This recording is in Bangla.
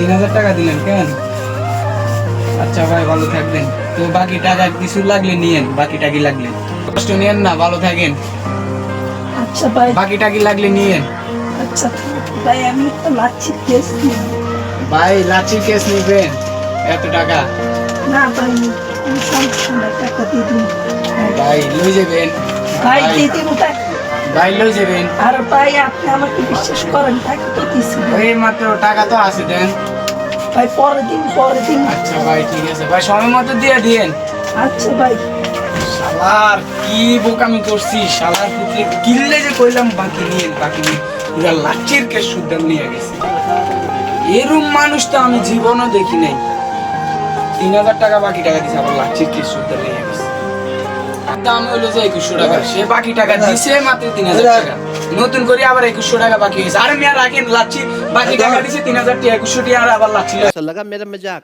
3000 টাকা দিলেন কেন? আচ্ছা ভাই ভালো থাকবেন। তো বাকি টাকা কিছু লাগলে নিয়েন, বাকি টাকি লাগলে কষ্ট নিয়েন না, ভালো থাকেন। আচ্ছা ভাই। বাকি টাকি লাগলে নিয়েন। আচ্ছা ভাই, আমি তো লাচ্ছির কেস নিব। ভাই লাচ্ছি কেস নিবেন? এত টাকা? না ভাই, আমি সমস্যা নাই, টাকা দিয়ে দিন। ভাই লই যাবেন। ভাই দিয়ে দিব টাকা। ভাই লই যাবেন। আর ভাই আপনি আমাকে বিশ্বাস করেন, টাকা তো দিছি ভাই। এই মাত্র টাকা তো আছে, দেন। ভাই পরের দিন। আচ্ছা ভাই ঠিক আছে ভাই, সময় মতো দিয়ে দিয়েন। আচ্ছা ভাই। শালার কি বোকামি করছি, শালার পুত্রে কিনলে যে কইলাম বাকি নিয়ে পুরা লাচ্ছির কেস সুদ্ধা নিয়ে গেছে। এরম মানুষ তো আমি জীবনও দেখি নাই। 3000 টাকা বাকি টাকা দিছে, আবার লাচ্ছির কেস সুদ্ধা নিয়ে গেছে। দাম হইলো যে 2100 টাকা, সে বাকি টাকা দিছে মাত্র 3000 টাকা। নতুন করে আবার 2100 টাকা বাকি হয়েছে। আরে মিয়া রাখেন, লাচ্ছি বাকি টাকা দিছে 3000 টাকা, 2100 টাকা আর আবার লাচ্ছি। लगा मेरा मजाक।